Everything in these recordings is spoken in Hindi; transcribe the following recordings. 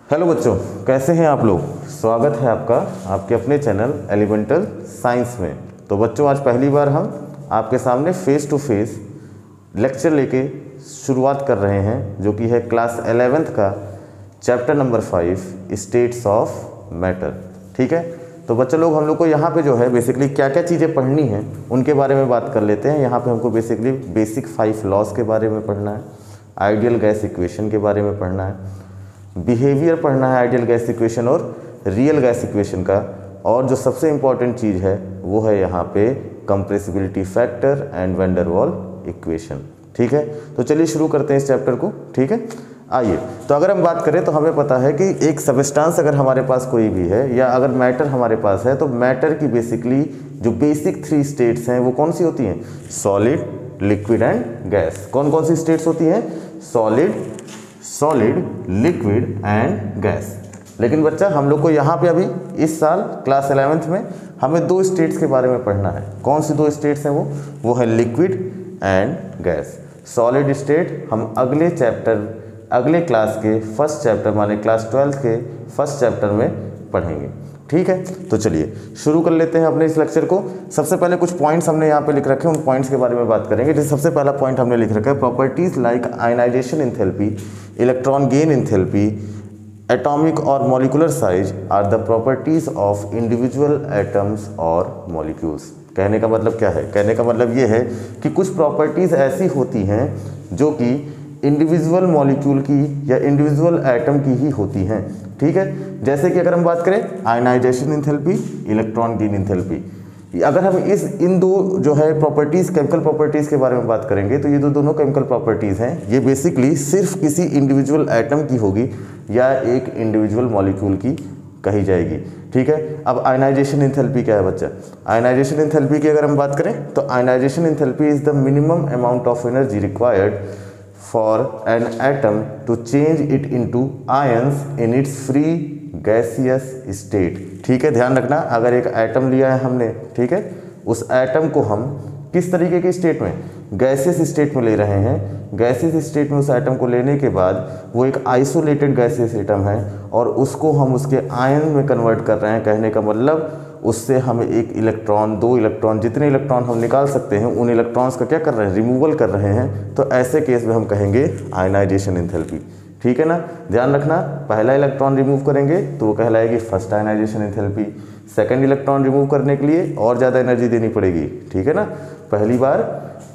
हेलो बच्चों, कैसे हैं आप लोग। स्वागत है आपका आपके अपने चैनल एलिमेंटल साइंस में। तो बच्चों, आज पहली बार हम आपके सामने फेस टू फेस लेक्चर लेके शुरुआत कर रहे हैं, जो कि है क्लास 11th का chapter number 5 states of matter. ठीक है, तो बच्चों लोग हम लोग को यहाँ पे जो है बेसिकली क्या क्या चीज़ें पढ़नी हैं उनके बारे में बात कर लेते हैं। यहाँ पे हमको बेसिकली बेसिक 5 लॉज के बारे में पढ़ना है, आइडियल गैस इक्वेशन के बारे में पढ़ना है, बिहेवियर पढ़ना है आइडियल गैस इक्वेशन और रियल गैस इक्वेशन का, और जो सबसे इम्पॉर्टेंट चीज़ है वो है यहाँ पे compressibility factor and van der वाल इक्वेशन। ठीक है, तो चलिए शुरू करते हैं इस चैप्टर को। ठीक है, आइए। तो अगर हम बात करें तो हमें पता है कि एक सबस्टांस अगर हमारे पास कोई भी है या अगर मैटर हमारे पास है, तो मैटर की बेसिकली जो बेसिक 3 स्टेट्स हैं वो कौन सी होती हैं? Solid, liquid and gas. कौन कौन सी स्टेट्स होती हैं? Solid, liquid and gas. लेकिन बच्चा हम लोग को यहाँ पे अभी इस साल क्लास 11th में हमें 2 स्टेट्स के बारे में पढ़ना है। कौन सी 2 स्टेट्स हैं? वो है liquid and gas. Solid state हम अगले क्लास के फर्स्ट चैप्टर माने क्लास 12th के फर्स्ट चैप्टर में पढ़ेंगे। ठीक है, तो चलिए शुरू कर लेते हैं अपने इस लेक्चर को। सबसे पहले कुछ पॉइंट्स हमने यहाँ पे लिख रखे हैं, उन पॉइंट्स के बारे में बात करेंगे। जैसे सबसे पहला पॉइंट हमने लिख रखा है, properties like ionization enthalpy, electron gain enthalpy, atomic और molecular size are the properties of individual atoms और मॉलिक्यूल्स। कहने का मतलब क्या है? कहने का मतलब ये है कि कुछ प्रॉपर्टीज ऐसी होती हैं जो कि इंडिविजुअल मॉलिक्यूल की या इंडिविजुअल एटम की ही होती हैं। ठीक है, जैसे कि अगर हम बात करें ionization enthalpy, electron gain enthalpy, अगर हम इन दो जो है प्रॉपर्टीज़, केमिकल प्रॉपर्टीज़ के बारे में बात करेंगे, तो ये दोनों केमिकल प्रॉपर्टीज़ हैं, ये बेसिकली सिर्फ किसी इंडिविजुअल एटम की होगी या एक इंडिविजुअल मॉलिक्यूल की कही जाएगी। ठीक है, अब आयनाइजेशन एंथैल्पी क्या है बच्चा? आयनाइजेशन एंथैल्पी की अगर हम बात करें तो ionization enthalpy is the minimum amount of energy required for an atom to change it into ions in its free gaseous state। ठीक है, ध्यान रखना, अगर एक एटम लिया है हमने, ठीक है, उस एटम को हम किस तरीके की स्टेट में? गैसियस स्टेट में ले रहे हैं। गैसियस स्टेट में उस एटम को लेने के बाद वो एक आइसोलेटेड गैसियस एटम है और उसको हम उसके आयन में कन्वर्ट कर रहे हैं। कहने का मतलब उससे हमें एक इलेक्ट्रॉन, 2 इलेक्ट्रॉन, जितने इलेक्ट्रॉन हम निकाल सकते हैं उन इलेक्ट्रॉन्स का क्या कर रहे हैं? रिमूवल कर रहे हैं। तो ऐसे केस में हम कहेंगे आयनाइजेशन एंथैल्पी। ठीक है ना, ध्यान रखना, पहला इलेक्ट्रॉन रिमूव करेंगे तो वो कहलाएगी first ionization enthalpy. Second electron remove करने के लिए और ज़्यादा एनर्जी देनी पड़ेगी। ठीक है ना, पहली बार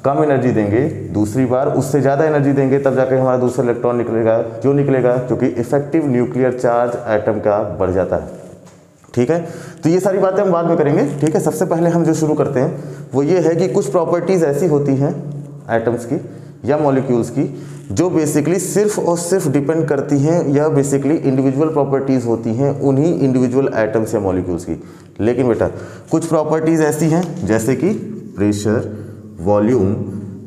कम एनर्जी देंगे, दूसरी बार उससे ज़्यादा एनर्जी देंगे, तब जाकर हमारा दूसरा इलेक्ट्रॉन निकलेगा। क्यों निकलेगा? क्योंकि इफेक्टिव न्यूक्लियर चार्ज एटम का बढ़ जाता है। ठीक है, तो ये सारी बातें हम बाद में करेंगे। ठीक है, सबसे पहले हम जो शुरू करते हैं वो ये है कि कुछ प्रॉपर्टीज़ ऐसी होती हैं एटम्स की या मॉलिक्यूल्स की जो बेसिकली सिर्फ और सिर्फ डिपेंड करती हैं या बेसिकली इंडिविजुअल प्रॉपर्टीज़ होती हैं उन्हीं इंडिविजुअल एटम्स या मॉलिक्यूल्स की। लेकिन बेटा कुछ प्रॉपर्टीज़ ऐसी हैं जैसे कि pressure, volume,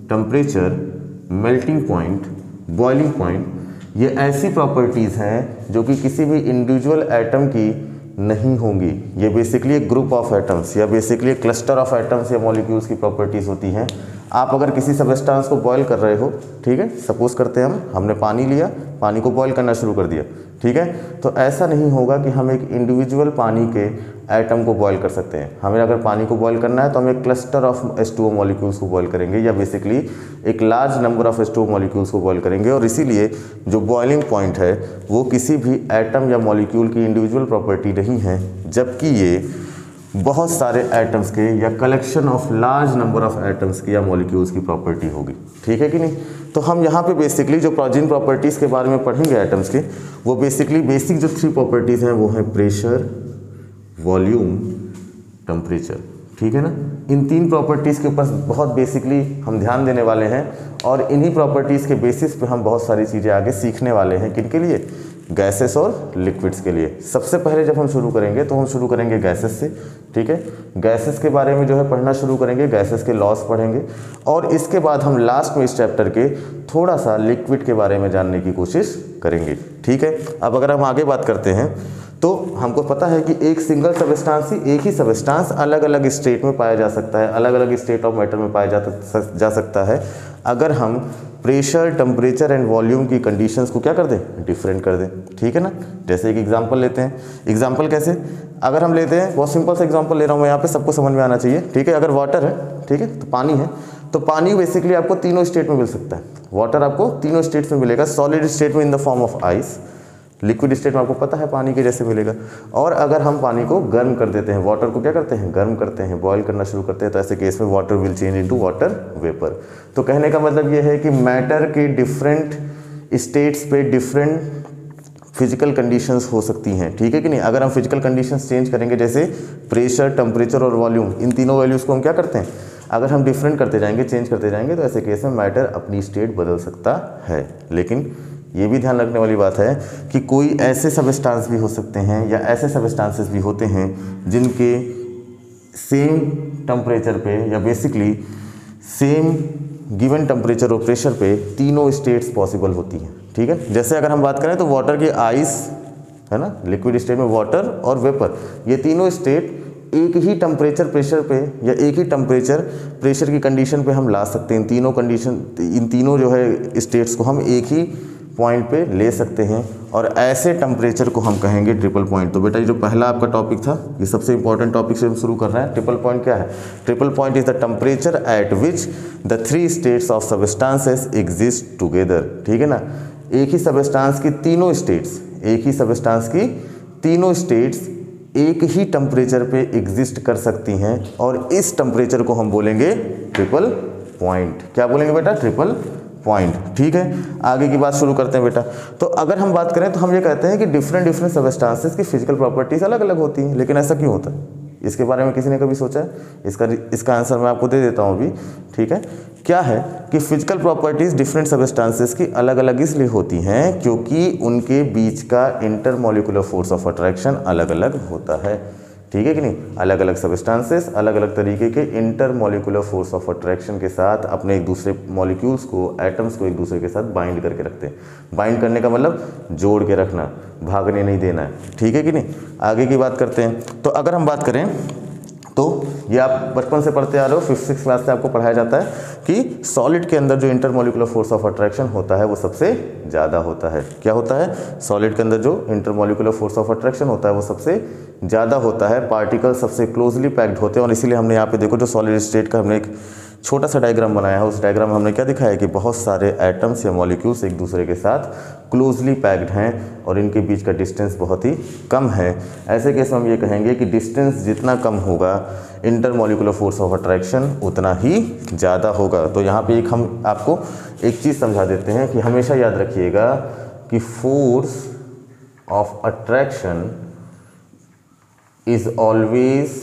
temperature, melting point, boiling point, ये ऐसी प्रॉपर्टीज़ हैं जो कि किसी भी इंडिविजुअल एटम की नहीं होंगी। ये बेसिकली एक ग्रुप ऑफ एटम्स या बेसिकली एक क्लस्टर ऑफ एटम्स या मॉलिक्यूल्स की प्रॉपर्टीज़ होती हैं। आप अगर किसी सबस्टेंस को बॉयल कर रहे हो, ठीक है, सपोज करते हैं हमने पानी लिया, पानी को बॉयल करना शुरू कर दिया, ठीक है, तो ऐसा नहीं होगा कि हम एक इंडिविजुअल पानी के एटम को बॉयल कर सकते हैं। हमें अगर पानी को बॉयल करना है तो हम एक क्लस्टर ऑफ H2O मॉलिक्यूल्स को बॉयल करेंगे या बेसिकली एक large number of H2O molecules को बॉयल करेंगे। और इसीलिए जो बॉइलिंग पॉइंट है वो किसी भी एटम या मॉलिक्यूल की इंडिविजुअल प्रॉपर्टी नहीं है, जबकि ये बहुत सारे एटम्स के या collection of large number of atoms की या मॉलिक्यूल्स की प्रॉपर्टी होगी। ठीक है कि नहीं? तो हम यहाँ पे बेसिकली जो जिन प्रॉपर्टीज़ के बारे में पढ़ेंगे एटम्स के, वो बेसिकली बेसिक जो 3 प्रॉपर्टीज़ हैं वो हैं प्रेशर, वॉल्यूम, टेम्परेचर। ठीक है ना, इन 3 प्रॉपर्टीज़ के ऊपर बहुत बेसिकली हम ध्यान देने वाले हैं और इन्हीं प्रॉपर्टीज़ के बेसिस पे हम बहुत सारी चीज़ें आगे सीखने वाले हैं। किनके लिए? गैसेस और लिक्विड्स के लिए। सबसे पहले जब हम शुरू करेंगे तो हम शुरू करेंगे गैसेस से। ठीक है, गैसेस के बारे में जो है पढ़ना शुरू करेंगे, गैसेस के लॉस पढ़ेंगे और इसके बाद हम लास्ट में इस चैप्टर के थोड़ा सा लिक्विड के बारे में जानने की कोशिश करेंगे। ठीक है, अब अगर हम आगे बात करते हैं तो हमको पता है कि एक सिंगल सबस्टांस ही, एक ही सबस्टांस अलग अलग स्टेट में पाया जा सकता है, अलग अलग स्टेट ऑफ मैटर में पाया जा सकता है अगर हम प्रेशर, टेम्परेचर एंड वॉल्यूम की कंडीशंस को क्या कर दें, डिफरेंट कर दें। ठीक है ना। जैसे एक एग्जांपल लेते हैं। एग्जांपल कैसे, अगर हम लेते हैं, बहुत सिंपल सा एग्जांपल ले रहा हूँ मैं यहाँ पे, सबको समझ में आना चाहिए। ठीक है, अगर वाटर है, ठीक है, तो पानी है, तो पानी बेसिकली आपको तीनों स्टेट में मिल सकता है। वाटर आपको तीनों स्टेट्स में मिलेगा, सॉलिड स्टेट में in the form of ice, liquid state में आपको पता है पानी के जैसे मिलेगा। और अगर हम पानी को गर्म कर देते हैं, वाटर को क्या करते हैं, गर्म करते हैं, बॉयल करना शुरू करते हैं, तो ऐसे केस में water will change into water vapour. तो कहने का मतलब ये है कि मैटर के डिफरेंट स्टेट्स पे डिफरेंट फिजिकल कंडीशंस हो सकती हैं। ठीक है कि नहीं। अगर हम फिजिकल कंडीशंस चेंज करेंगे, जैसे प्रेशर, टेम्परेचर और वॉल्यूम, इन तीनों वैल्यूज़ को हम क्या करते हैं, अगर हम डिफरेंट करते जाएंगे, चेंज करते जाएंगे, तो ऐसे केस में मैटर अपनी स्टेट बदल सकता है। लेकिन ये भी ध्यान रखने वाली बात है कि कोई ऐसे सबस्टांस भी हो सकते हैं या ऐसे सबस्टांसेस भी होते हैं जिनके सेम टेम्परेचर पे या बेसिकली सेम गिवन टेम्परेचर और प्रेशर पे तीनों स्टेट्स पॉसिबल होती हैं। ठीक है। जैसे अगर हम बात करें तो वाटर की आइस है ना, लिक्विड स्टेट में वाटर और वेपर, ये तीनों स्टेट एक ही टेम्परेचर प्रेशर पे या एक ही टेम्परेचर प्रेशर की कंडीशन पे हम ला सकते हैं। इन तीनों जो है स्टेट्स को हम एक ही पॉइंट पे ले सकते हैं, और ऐसे टेम्परेचर को हम कहेंगे ट्रिपल पॉइंट। तो बेटा ये जो पहला आपका टॉपिक था, ये सबसे इंपॉर्टेंट टॉपिक से हम शुरू कर रहे हैं। ट्रिपल पॉइंट क्या है? Triple point is the temperature at which the three states of substances exist together. ठीक है ना। एक ही सबस्टांस की तीनों स्टेट्स, एक ही सबस्टांस की तीनों स्टेट्स एक ही टेम्परेचर पे एग्जिस्ट कर सकती हैं, और इस टेम्परेचर को हम बोलेंगे ट्रिपल पॉइंट। क्या बोलेंगे बेटा? Triple point. ठीक है। आगे की बात शुरू करते हैं बेटा। तो अगर हम बात करें तो हम ये कहते हैं कि डिफरेंट सबस्टांसेस की फिजिकल प्रॉपर्टीज अलग अलग होती हैं। लेकिन ऐसा क्यों होता है? इसके बारे में किसी ने कभी सोचा है? इसका आंसर मैं आपको दे देता हूँ अभी। ठीक है। क्या है कि फिजिकल प्रॉपर्टीज डिफरेंट सबस्टांसेस की अलग अलग इसलिए होती हैं क्योंकि उनके बीच का इंटरमॉलिक्यूलर फोर्स ऑफ अट्रैक्शन अलग अलग होता है। ठीक है कि नहीं। अलग अलग सबस्टांसेस अलग अलग तरीके के इंटरमॉलिक्यूलर फोर्स ऑफ अट्रैक्शन के साथ अपने एक दूसरे मॉलिक्यूल्स को, एटम्स को एक दूसरे के साथ बाइंड करके रखते हैं। बाइंड करने का मतलब जोड़ के रखना, भागने नहीं देना है। ठीक है कि नहीं। आगे की बात करते हैं। तो अगर हम बात करें तो ये आप बचपन से पढ़ते आ रहे हो, 5th-6th क्लास से आपको पढ़ाया जाता है कि सॉलिड के अंदर जो इंटरमॉलिक्यूलर फोर्स ऑफ अट्रैक्शन होता है वो सबसे ज़्यादा होता है। क्या होता है? सॉलिड के अंदर जो इंटरमॉलिक्यूलर फोर्स ऑफ अट्रैक्शन होता है वो सबसे ज़्यादा होता है। पार्टिकल सबसे क्लोजली पैक्ड होते हैं, और इसीलिए हमने यहाँ पे देखो जो सॉलिड स्टेट का हमने एक छोटा सा डायग्राम बनाया है, उस डायग्राम में हमने क्या दिखाया है कि बहुत सारे एटम्स या मॉलिक्यूल्स एक दूसरे के साथ क्लोजली पैक्ड हैं और इनके बीच का डिस्टेंस बहुत ही कम है। ऐसे केस में हम ये कहेंगे कि डिस्टेंस जितना कम होगा इंटरमॉलिक्यूलर फोर्स ऑफ अट्रैक्शन उतना ही ज़्यादा होगा। तो यहाँ पे हम आपको एक चीज़ समझा देते हैं कि हमेशा याद रखिएगा कि force of attraction is always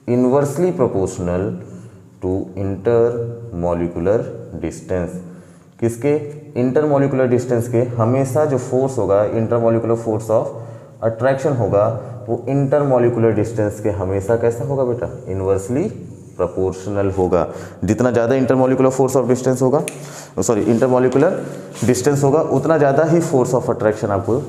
inversely proportional to intermolecular distance. किसके? इंटरमॉलिक्यूलर डिस्टेंस के। हमेशा जो फोर्स होगा, इंटरमॉलिक्यूलर फोर्स ऑफ अट्रैक्शन होगा, वो इंटरमॉलिक्यूलर डिस्टेंस के हमेशा कैसा होगा बेटा? इनवर्सली प्रोपोर्शनल होगा। जितना ज़्यादा इंटरमॉलिक्यूलर फोर्स ऑफ डिस्टेंस होगा, इंटरमॉलिक्यूलर डिस्टेंस होगा, उतना ज़्यादा ही फोर्स ऑफ अट्रैक्शन आपको,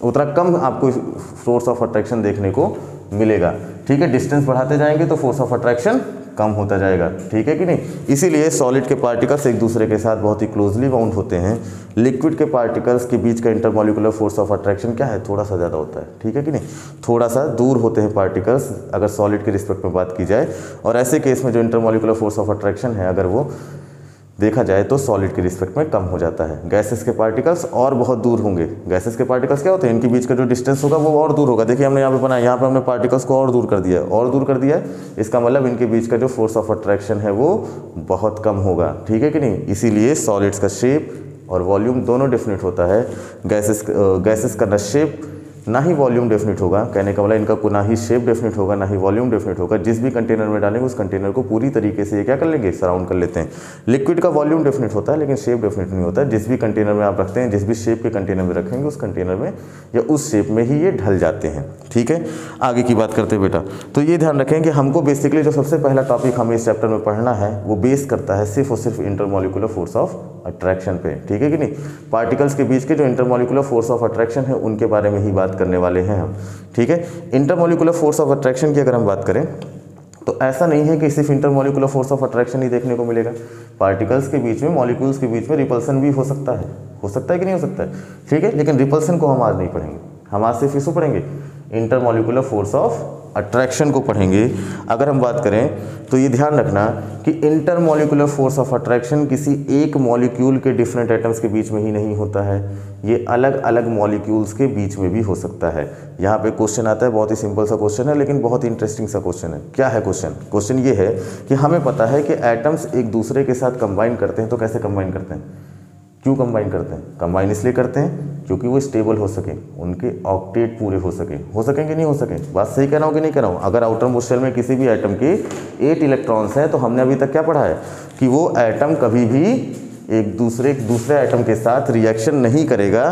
उतना कम आपको फोर्स ऑफ अट्रैक्शन देखने को मिलेगा। ठीक है। डिस्टेंस बढ़ाते जाएंगे तो फोर्स ऑफ अट्रैक्शन कम होता जाएगा। ठीक है कि नहीं। इसीलिए सॉलिड के पार्टिकल्स एक दूसरे के साथ बहुत ही क्लोजली बाउंड होते हैं। लिक्विड के पार्टिकल्स के बीच का इंटरमॉलिक्यूलर फोर्स ऑफ अट्रैक्शन क्या है? थोड़ा सा ज़्यादा होता है। ठीक है कि नहीं। थोड़ा सा दूर होते हैं पार्टिकल्स अगर सॉलिड के रिस्पेक्ट में बात की जाए, और ऐसे केस में जो इंटरमॉलिक्यूलर फोर्स ऑफ अट्रैक्शन है अगर वो देखा जाए तो सॉलिड के रिस्पेक्ट में कम हो जाता है। गैसेस के पार्टिकल्स और बहुत दूर होंगे। गैसेस के पार्टिकल्स क्या होते हैं? इनके बीच का जो डिस्टेंस होगा वो और दूर होगा। देखिए हमने यहाँ पे बनाया, यहाँ पे हमने पार्टिकल्स को और दूर कर दिया, और दूर कर दिया। इसका मतलब इनके बीच का जो फोर्स ऑफ अट्रैक्शन है वो बहुत कम होगा। ठीक है कि नहीं। इसीलिए सॉलिड्स का शेप और वॉल्यूम दोनों डेफिनेट होता है। गैसेस का ना शेप ना ही वॉल्यूम डेफिनेट होगा। कहने का मतलब इनका ना ही शेप डेफिनेट होगा, ना ही वॉल्यूम डेफिनेट होगा। जिस भी कंटेनर में डालेंगे उस कंटेनर को पूरी तरीके से ये क्या कर लेंगे? सराउंड कर लेते हैं। लिक्विड का वॉल्यूम डेफिनेट होता है लेकिन शेप डेफिनेट नहीं होता है। जिस भी कंटेनर में आप रखते हैं, जिस भी शेप के कंटेनर में रखेंगे उस कंटेनर में या उस शेप में ही ये ढल जाते हैं। ठीक है। आगे की बात करते हैं बेटा। तो ये ध्यान रखें कि हमको बेसिकली जो सबसे पहला टॉपिक हमें इस चैप्टर में पढ़ना है वो बेस करता है सिर्फ और सिर्फ इंटरमॉलिक्यूलर फोर्स ऑफ अट्रैक्शन पे। ठीक है कि नहीं। पार्टिकल्स के बीच के जो इंटरमॉलिक्यूलर फोर्स ऑफ अट्रैक्शन है उनके बारे में ही बात करने वाले हैं हम। ठीक है। इंटरमॉलिक्यूलर फोर्स ऑफ अट्रैक्शन की अगर हम बात करें तो ऐसा नहीं है कि सिर्फ इंटरमॉलिक्यूलर फोर्स ऑफ अट्रैक्शन ही देखने को मिलेगा, पार्टिकल्स के बीच में, मॉलिक्यूल्स के बीच में रिपल्सन भी हो सकता है कि नहीं हो सकता है, ठीक है। लेकिन रिपल्सन को हम आज नहीं पढ़ेंगे, हम आज सिर्फ इसको पढ़ेंगे, इंटरमॉलिक्यूलर फोर्स ऑफ अट्रैक्शन को पढ़ेंगे। अगर हम बात करें तो ये ध्यान रखना कि इंटरमॉलिक्यूलर फोर्स ऑफ अट्रैक्शन किसी एक मॉलिक्यूल के डिफरेंट एटम्स के बीच में ही नहीं होता है, ये अलग अलग मॉलिक्यूल्स के बीच में भी हो सकता है। यहाँ पे क्वेश्चन आता है, बहुत ही सिंपल सा क्वेश्चन है लेकिन बहुत ही इंटरेस्टिंग सा क्वेश्चन है। क्या है क्वेश्चन? क्वेश्चन ये है कि हमें पता है कि एटम्स एक दूसरे के साथ कंबाइन करते हैं, तो कैसे कंबाइन करते हैं, क्यों कंबाइन करते हैं? कंबाइन इसलिए करते हैं क्योंकि वो स्टेबल हो सके, उनके ऑक्टेट पूरे हो सकें कि नहीं हो सके। बात सही कह रहा हूँ कि नहीं कह रहा हूँ? अगर आउटर मोस्ट शेल में किसी भी एटम के 8 इलेक्ट्रॉन्स हैं तो हमने अभी तक क्या पढ़ा है कि वो एटम कभी भी एक दूसरे एटम के साथ रिएक्शन नहीं करेगा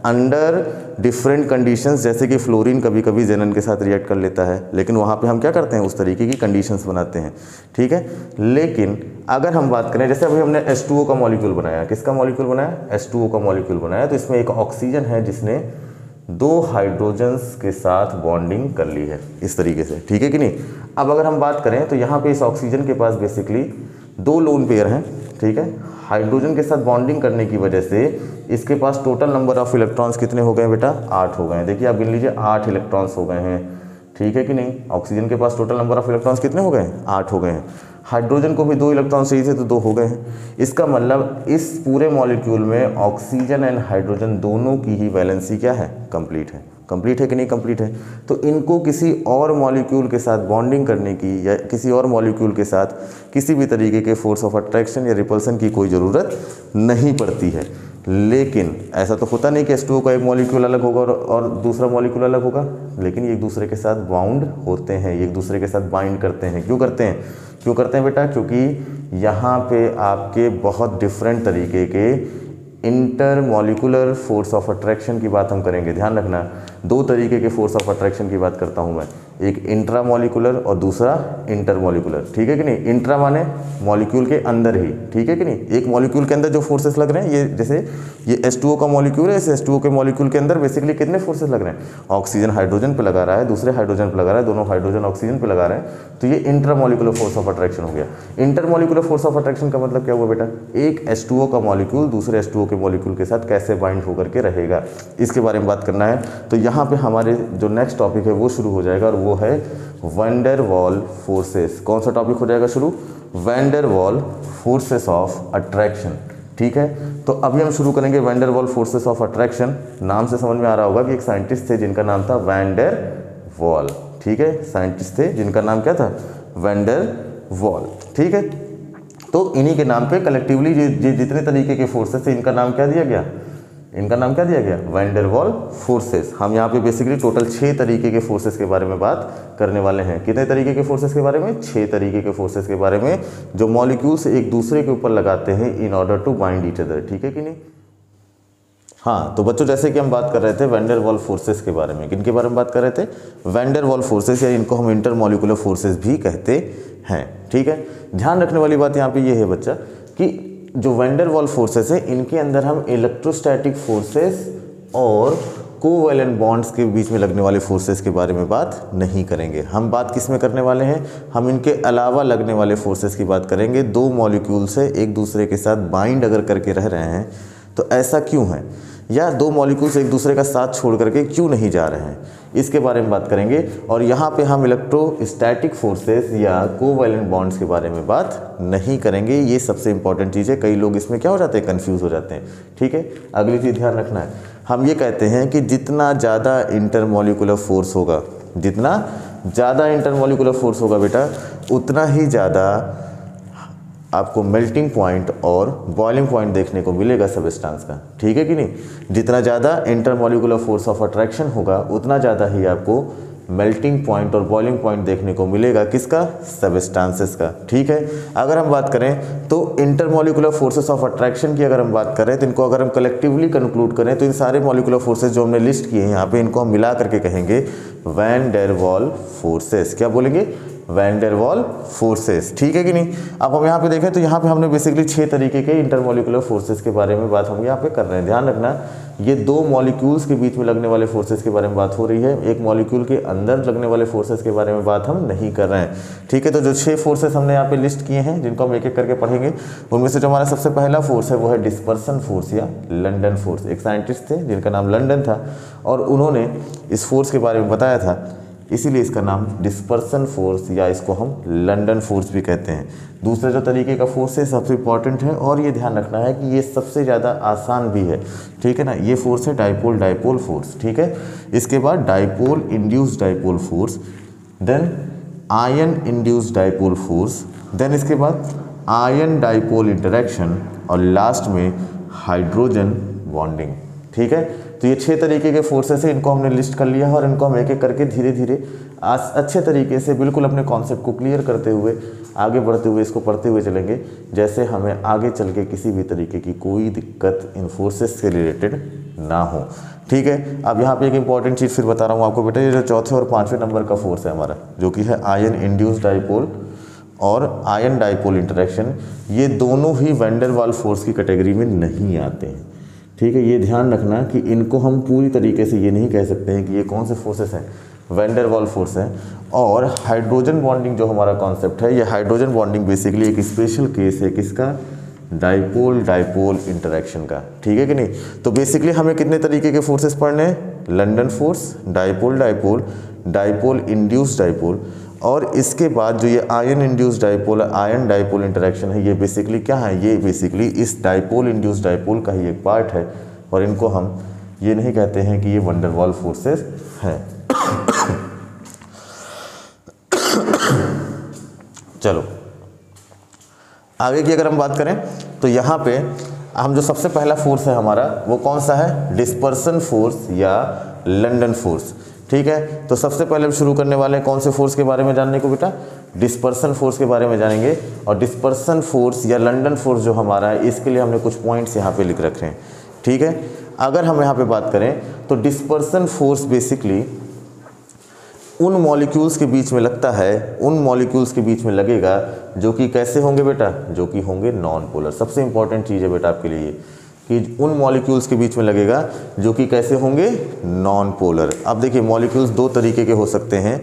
अंडर डिफरेंट कंडीशंस, जैसे कि फ्लोरीन कभी कभी जेनन के साथ रिएक्ट कर लेता है, लेकिन वहाँ पे हम क्या करते हैं, उस तरीके की कंडीशंस बनाते हैं, ठीक है। लेकिन अगर हम बात करें, जैसे अभी हमने H2O का मॉलिक्यूल बनाया, किसका मॉलिक्यूल बनाया? H2O का मॉलिक्यूल बनाया, तो इसमें एक ऑक्सीजन है जिसने 2 हाइड्रोजन्स के साथ बॉन्डिंग कर ली है, इस तरीके से, ठीक है कि नहीं। अब अगर हम बात करें तो यहाँ पे इस ऑक्सीजन के पास बेसिकली 2 लोन पेयर हैं, ठीक है। हाइड्रोजन के साथ बॉन्डिंग करने की वजह से इसके पास टोटल नंबर ऑफ इलेक्ट्रॉन्स कितने हो गए बेटा? 8 हो गए हैं। देखिए आप गिन लीजिए, 8 इलेक्ट्रॉन्स हो गए हैं, ठीक है कि नहीं। ऑक्सीजन के पास टोटल नंबर ऑफ इलेक्ट्रॉन्स कितने हो गए? 8 हो गए हैं। हाइड्रोजन को भी 2 इलेक्ट्रॉन चाहिए थे तो 2 हो गए हैं। इसका मतलब इस पूरे मॉलिक्यूल में ऑक्सीजन एंड हाइड्रोजन दोनों की ही वैलेंसी क्या है? कंप्लीट है। कंप्लीट है कि नहीं कंप्लीट है? तो इनको किसी और मॉलिक्यूल के साथ बॉन्डिंग करने की या किसी और मॉलिक्यूल के साथ किसी भी तरीके के फोर्स ऑफ अट्रैक्शन या रिपल्सन की कोई ज़रूरत नहीं पड़ती है। लेकिन ऐसा तो होता नहीं कि H2O का एक मॉलिक्यूल अलग होगा और दूसरा मॉलिक्यूल अलग होगा, लेकिन ये एक दूसरे के साथ बाउंड होते हैं, ये एक दूसरे के साथ बाइंड करते हैं। क्यों करते हैं बेटा? क्योंकि यहाँ पे आपके बहुत डिफरेंट तरीके के inter molecular force of attraction की बात हम करेंगे। ध्यान रखना, 2 तरीके के फोर्स ऑफ अट्रैक्शन की बात करता हूँ मैं, एक इंट्रा मॉलिकुलर और दूसरा इंटर मॉलिकुलर, ठीक है कि नहीं। इंट्रा माने मॉलिक्यूल के अंदर ही, ठीक है कि नहीं। एक मॉलिक्यूल के अंदर जो फोर्सेस लग रहे हैं, ये जैसे ये H2O का मॉलिक्यूल है, इस H2O के मॉलिक्यूल के अंदर बेसिकली कितने फोर्सेस लग रहे हैं? ऑक्सीजन हाइड्रोजन पे लगा रहा है, दूसरे हाइड्रोजन पे लगा रहा है, दोनों हाइड्रोजन ऑक्सीजन पे लगा रहे हैं, तो ये intra molecular force of attraction हो गया। Inter molecular force of attraction का मतलब क्या हुआ बेटा? एक H2O का मॉलिक्यूल दूसरे H2O के मॉलिक्यूल के साथ कैसे बाइंड होकर के रहेगा, इसके बारे में बात करना है। तो यहाँ पे हमारे जो नेक्स्ट टॉपिक है वो शुरू हो जाएगा, और वो है वैन डेर वाल फोर्सेस। कौन सा टॉपिक हो जाएगा शुरू? Van der Waals forces of attraction, ठीक है। तो अभी हम शुरू करेंगे van der Waals forces of attraction. नाम से समझ में आ रहा होगा कि एक साइंटिस्ट थे जिनका नाम था वैन डेर वाल, ठीक है। साइंटिस्ट थे जिनका नाम क्या था? वैन डेर वाल, ठीक है। तो इन्हीं के नाम पे कलेक्टिवली जितने तरीके के फोर्सेस थे, इनका नाम क्या दिया गया? Van der Waals forces. हम यहाँ पे बेसिकली टोटल 6 तरीके के फोर्सेस के बारे में बात करने वाले हैं। कितने तरीके के फोर्सेस के बारे में? 6 तरीके के फोर्सेस के बारे में, जो मॉलिक्यूल्स एक दूसरे के ऊपर लगाते हैं in order to bind each other, ठीक है कि नहीं। हाँ, तो बच्चों जैसे कि हम बात कर रहे थे वैन डेर वाल फोर्सेस के बारे में, किनके बारे में बात कर रहे थे? वैन डेर वाल फोर्सेस, या इनको हम इंटर मॉलिक्यूलर फोर्सेस भी कहते हैं, ठीक है। ध्यान रखने वाली बात यहाँ पे ये है बच्चा कि जो वैन डेर वाल फोर्सेस है, इनके अंदर हम इलेक्ट्रोस्टैटिक फोर्सेस और कोवैलेंट बॉन्ड्स के बीच में लगने वाले फोर्सेस के बारे में बात नहीं करेंगे। हम बात किस में करने वाले हैं? हम इनके अलावा लगने वाले फोर्सेस की बात करेंगे। 2 मॉलिक्यूल से एक दूसरे के साथ बाइंड अगर करके रह रहे हैं तो ऐसा क्यों है, या 2 मॉलिक्यूल्स एक दूसरे का साथ छोड़ करके क्यों नहीं जा रहे हैं, इसके बारे में बात करेंगे। और यहाँ पे हम इलेक्ट्रोस्टैटिक फोर्सेस या कोवैलेंट बॉन्ड्स के बारे में बात नहीं करेंगे। ये सबसे इंपॉर्टेंट चीज़ है। कई लोग इसमें क्या हो जाते हैं? कंफ्यूज हो जाते हैं, ठीक है। अगली चीज़ ध्यान रखना है, हम ये कहते हैं कि जितना ज़्यादा इंटरमॉलिक्यूलर फोर्स होगा, जितना ज़्यादा इंटरमॉलिक्यूलर फोर्स होगा बेटा, उतना ही ज़्यादा आपको मेल्टिंग पॉइंट और बॉइलिंग पॉइंट देखने को मिलेगा सबस्टेंस का, ठीक है कि नहीं। जितना ज़्यादा इंटरमॉलिक्यूलर फोर्स ऑफ अट्रैक्शन होगा, उतना ज़्यादा ही आपको मेल्टिंग पॉइंट और बॉइलिंग पॉइंट देखने को मिलेगा, किसका? सबस्टेंसेस का, ठीक है। अगर हम बात करें तो इंटरमॉलिक्यूलर फोर्सेस ऑफ अट्रैक्शन की अगर हम बात करें तो इनको अगर हम कलेक्टिवली कंक्लूड करें तो इन सारे मॉलिक्यूलर फोर्सेस जो हमने लिस्ट किए हैं यहाँ पे, इनको हम मिला करके कहेंगे वैन डेर वाल फोर्सेस। क्या बोलेंगे? वैन डेर वाल फोर्सेस, ठीक है कि नहीं। अब हम यहाँ पे देखें तो यहाँ पे हमने बेसिकली 6 तरीके के इंटरमोलिकुलर फोर्सेस के बारे में बात हम यहाँ पे कर रहे हैं। ध्यान रखना ये 2 मॉलिक्यूल्स के बीच में लगने वाले फोर्सेस के बारे में बात हो रही है, एक मॉलिक्यूल के अंदर लगने वाले फोर्सेस के बारे में बात हम नहीं कर रहे हैं, ठीक है। तो जो 6 फोर्सेस हमने यहाँ पे लिस्ट किए हैं जिनको हम एक एक करके पढ़ेंगे, उनमें से जो हमारा सबसे पहला फोर्स है वो है डिस्पर्सन फोर्स या लंदन फोर्स। एक साइंटिस्ट थे जिनका नाम लंदन था और उन्होंने इस फोर्स के बारे में बताया था, इसीलिए इसका नाम डिस्पर्सन फोर्स या इसको हम लंदन फोर्स भी कहते हैं। दूसरे जो तरीके का फोर्स है सबसे इंपॉर्टेंट है और ये ध्यान रखना है कि ये सबसे ज़्यादा आसान भी है, ठीक है ना। ये फोर्स है डाइपोल डाइपोल फोर्स, ठीक है। इसके बाद dipole induced dipole force, then ion induced dipole force, then इसके बाद आयन डाइपोल इंटरेक्शन और लास्ट में हाइड्रोजन बॉन्डिंग, ठीक है। तो ये 6 तरीके के फोर्सेस है, इनको हमने लिस्ट कर लिया है और इनको हम एक एक करके धीरे धीरे अच्छे तरीके से बिल्कुल अपने कॉन्सेप्ट को क्लियर करते हुए आगे बढ़ते हुए इसको पढ़ते हुए चलेंगे, जैसे हमें आगे चल के किसी भी तरीके की कोई दिक्कत इन फोर्सेस से रिलेटेड ना हो, ठीक है। अब यहाँ पे एक इंपॉर्टेंट चीज़ फिर बता रहा हूँ आपको बेटा, ये जो चौथे और 5वें नंबर का फोर्स है हमारा जो कि है आयन इंड्यूस्ड डाइपोल और आयन डाइपोल इंटरेक्शन, ये दोनों ही वैन डेर वाल फोर्स की कैटेगरी में नहीं आते हैं, ठीक है। ये ध्यान रखना कि इनको हम पूरी तरीके से ये नहीं कह सकते हैं कि ये कौन से फोर्सेस हैं, वैन डेर वाल फोर्स हैं। और हाइड्रोजन बॉन्डिंग जो हमारा कॉन्सेप्ट है, ये हाइड्रोजन बॉन्डिंग बेसिकली एक स्पेशल केस है किसका, डाइपोल डाइपोल इंटरेक्शन का, ठीक है कि नहीं। तो बेसिकली हमें कितने तरीके के फोर्सेस पढ़ने हैं, London force, dipole dipole, dipole induced dipole, और इसके बाद जो ये ion induced dipole ion dipole interaction है, ये बेसिकली क्या है, ये बेसिकली इस डाइपोल इंड्यूस्ड डाइपोल का ही एक पार्ट है और इनको हम ये नहीं कहते हैं कि ये वैन डेर वाल फोर्सेस हैं। चलो आगे की अगर हम बात करें तो यहाँ पे हम जो सबसे पहला फोर्स है हमारा वो कौन सा है, डिस्पर्सन फोर्स या लंदन फोर्स, ठीक है। तो सबसे पहले हम शुरू करने वाले हैं कौन से फोर्स के बारे में जानने को बेटा, डिस्पर्सन फोर्स के बारे में जानेंगे। और डिस्पर्सन फोर्स या लंदन फोर्स जो हमारा है इसके लिए हमने कुछ पॉइंट्स यहाँ पे लिख रखे हैं, ठीक है। अगर हम यहाँ पे बात करें तो डिस्पर्सन फोर्स बेसिकली उन मॉलिक्यूल्स के बीच में लगता है, उन मॉलिक्यूल्स के बीच में लगेगा जो कि कैसे होंगे बेटा, जो कि होंगे नॉन पोलर। सबसे इंपॉर्टेंट चीज़ है बेटा आपके लिए कि उन मॉलिक्यूल्स के बीच में लगेगा जो कि कैसे होंगे, नॉन पोलर। अब देखिए मॉलिक्यूल्स 2 तरीके के हो सकते हैं,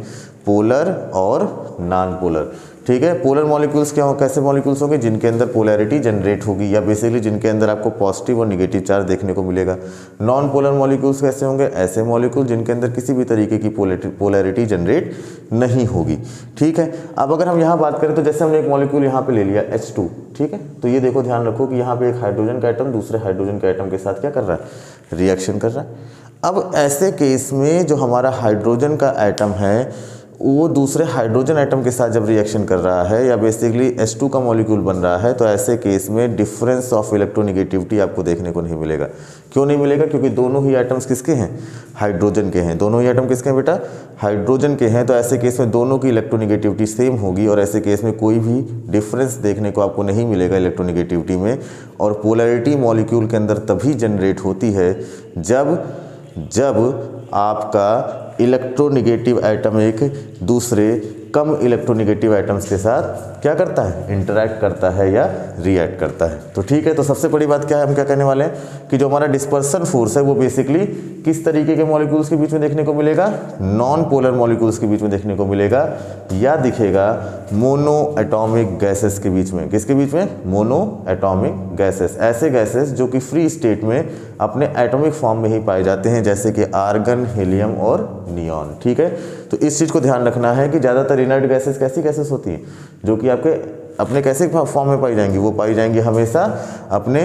पोलर और नॉन पोलर, ठीक है। पोलर मॉलिक्यूल्स क्या हो, कैसे मॉलिक्यूल्स होंगे, जिनके अंदर पोलैरिटी जनरेट होगी या बेसिकली जिनके अंदर आपको पॉजिटिव और निगेटिव चार्ज देखने को मिलेगा। नॉन पोलर मॉलिक्यूल्स कैसे होंगे, ऐसे मॉलिक्यूल जिनके अंदर किसी भी तरीके की पोलैरिटी जनरेट नहीं होगी, ठीक है। अब अगर हम यहाँ बात करें तो जैसे हमने एक मॉलिक्यूल यहाँ पे ले लिया H2, ठीक है। तो ये देखो ध्यान रखो कि यहाँ पे एक हाइड्रोजन का एटम दूसरे हाइड्रोजन के एटम के साथ क्या कर रहा है, रिएक्शन कर रहा है। अब ऐसे केस में जो हमारा हाइड्रोजन का एटम है वो दूसरे हाइड्रोजन एटम के साथ जब रिएक्शन कर रहा है या बेसिकली H2 का मॉलिक्यूल बन रहा है, तो ऐसे केस में डिफरेंस ऑफ इलेक्ट्रोनिगेटिविटी आपको देखने को नहीं मिलेगा। क्यों नहीं मिलेगा, क्योंकि दोनों ही एटम्स किसके हैं, हाइड्रोजन के हैं। दोनों ही एटम किसके हैं बेटा, हाइड्रोजन के हैं। तो ऐसे केस में दोनों की इलेक्ट्रोनिगेटिविटी सेम होगी और ऐसे केस में कोई भी डिफरेंस देखने को आपको नहीं मिलेगा इलेक्ट्रोनिगेटिविटी में। और पोलैरिटी मॉलिक्यूल के अंदर तभी जनरेट होती है जब आपका इलेक्ट्रोनिगेटिव एटम एक दूसरे कम इलेक्ट्रोनिगेटिव एटम्स के साथ क्या करता है, इंटरैक्ट करता है या रिएक्ट करता है। तो ठीक है, तो सबसे बड़ी बात क्या है, हम क्या कहने वाले हैं कि जो हमारा डिस्पर्सन फोर्स है वो बेसिकली किस तरीके के मॉलिक्यूल्स के बीच में देखने को मिलेगा, नॉन पोलर मॉलिक्यूल्स के बीच में देखने को मिलेगा या दिखेगा मोनो एटॉमिक गैसेस के बीच में। किसके बीच में, मोनो एटॉमिक गैसेस। ऐसे गैसेस जो कि फ्री स्टेट में अपने एटॉमिक फॉर्म में ही पाए जाते हैं, जैसे कि आर्गन, हीलियम और नियॉन। ठीक है, तो इस चीज़ को ध्यान रखना है कि ज़्यादातर इनर्ट गैसेस कैसी गैसेस होती हैं जो कि आपके अपने कैसे फॉर्म में पाई जाएंगी, वो पाई जाएंगी हमेशा अपने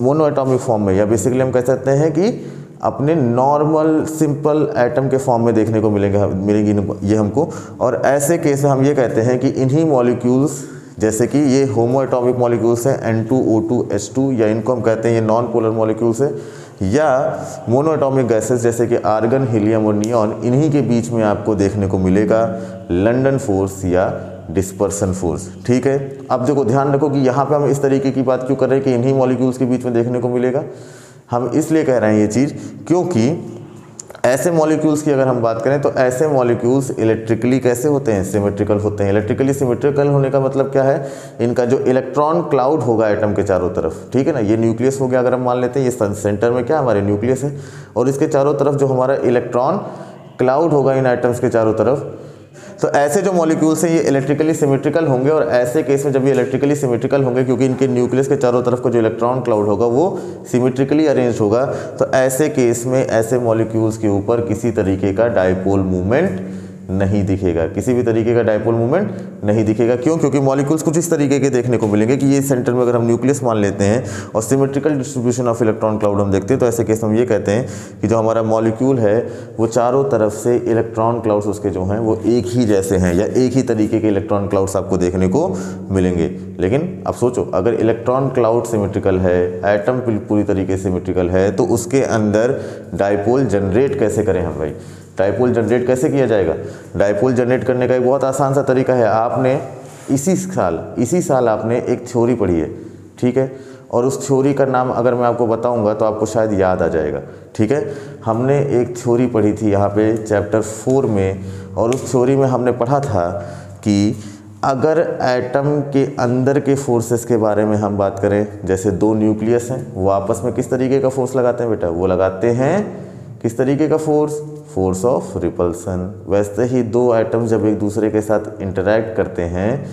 मोनो एटॉमिक फॉर्म में, या बेसिकली हम कह सकते हैं कि अपने नॉर्मल सिंपल एटम के फॉर्म में देखने को मिलेंगी ये हमको। और ऐसे केस में हम ये कहते हैं कि इन्हीं मॉलिक्यूल्स, जैसे कि ये होमो एटॉमिक मॉलिक्यूल्स हैं N2O2H2, या इनको हम कहते हैं ये नॉन पोलर मॉलिक्यूल्स है, या मोनो एटॉमिक गैसेस जैसे कि आर्गन, हीलियम और नियॉन, इन्हीं के बीच में आपको देखने को मिलेगा लंदन फोर्स या डिस्पर्सन फोर्स। ठीक है, अब देखो ध्यान रखो कि यहाँ पे हम इस तरीके की बात क्यों कर रहे हैं कि इन्हीं मॉलिक्यूल्स के बीच में देखने को मिलेगा। हम इसलिए कह रहे हैं ये चीज़ क्योंकि ऐसे मॉलिक्यूल्स की अगर हम बात करें तो ऐसे मॉलिक्यूल्स इलेक्ट्रिकली कैसे होते हैं, सिमेट्रिकल होते हैं। इलेक्ट्रिकली सिमेट्रिकल होने का मतलब क्या है, इनका जो इलेक्ट्रॉन क्लाउड होगा एटम के चारों तरफ, ठीक है ना, ये न्यूक्लियस हो गया अगर हम मान लेते हैं, ये सेंटर में क्या हमारे न्यूक्लियस है, और इसके चारों तरफ जो हमारा इलेक्ट्रॉन क्लाउड होगा इन एटम्स के चारों तरफ। तो ऐसे जो मॉलिक्यूल्स हैं ये इलेक्ट्रिकली सिमेट्रिकल होंगे, और ऐसे केस में जब ये इलेक्ट्रिकली सिमेट्रिकल होंगे क्योंकि इनके न्यूक्लियस के चारों तरफ का जो इलेक्ट्रॉन क्लाउड होगा वो सिमेट्रिकली अरेंज होगा, तो ऐसे केस में ऐसे मॉलिक्यूल्स के ऊपर किसी तरीके का डायपोल मूवमेंट नहीं दिखेगा, किसी भी तरीके का डायपोल मूवमेंट नहीं दिखेगा। क्यों? क्योंकि मॉलिक्यूल्स कुछ इस तरीके के देखने को मिलेंगे कि ये सेंटर में अगर हम न्यूक्लियस मान लेते हैं और symmetrical distribution of electron cloud हम देखते हैं, तो ऐसे केस में हम ये कहते हैं कि जो हमारा मॉलिक्यूल है वो चारों तरफ से इलेक्ट्रॉन क्लाउड्स उसके जो हैं वो एक ही जैसे हैं, या एक ही तरीके के इलेक्ट्रॉन क्लाउड्स आपको देखने को मिलेंगे। लेकिन अब सोचो, अगर इलेक्ट्रॉन क्लाउड सिमेट्रिकल है, एटम पूरी तरीके से सिमेट्रिकल है, तो उसके अंदर डायपोल जनरेट कैसे करें हम भाई? डायपोल जनरेट कैसे किया जाएगा? डायपोल जनरेट करने का एक बहुत आसान सा तरीका है। आपने इसी साल आपने एक थ्योरी पढ़ी है, ठीक है, और उस थ्योरी का नाम अगर मैं आपको बताऊंगा तो आपको शायद याद आ जाएगा, ठीक है। हमने एक थ्योरी पढ़ी थी यहाँ पे चैप्टर 4 में, और उस थ्योरी में हमने पढ़ा था कि अगर एटम के अंदर के फोर्सेस के बारे में हम बात करें, जैसे दो न्यूक्लियस हैं वो आपस में किस तरीके का फोर्स लगाते हैं बेटा? वो लगाते हैं किस तरीके का फोर्स? Force of repulsion. वैसे ही दो एटम्स जब एक दूसरे के साथ इंटरैक्ट करते हैं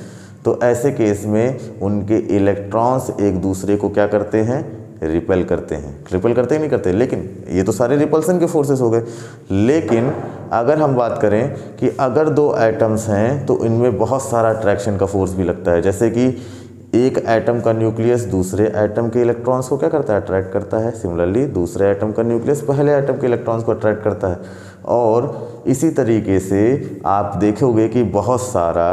तो ऐसे केस में उनके इलेक्ट्रॉन्स एक दूसरे को क्या करते हैं? रिपेल करते हैं। रिपेल करते ही नहीं करते, लेकिन ये तो सारे रिपल्सन के फोर्सेस हो गए। लेकिन अगर हम बात करें कि अगर दो एटम्स हैं तो इनमें बहुत सारा अट्रैक्शन का फोर्स भी लगता है, जैसे कि एक एटम का न्यूक्लियस दूसरे एटम के इलेक्ट्रॉन्स को क्या करता है? अट्रैक्ट करता है। सिमिलरली दूसरे एटम का न्यूक्लियस पहले एटम के इलेक्ट्रॉन्स को अट्रैक्ट करता है। और इसी तरीके से आप देखोगे कि बहुत सारा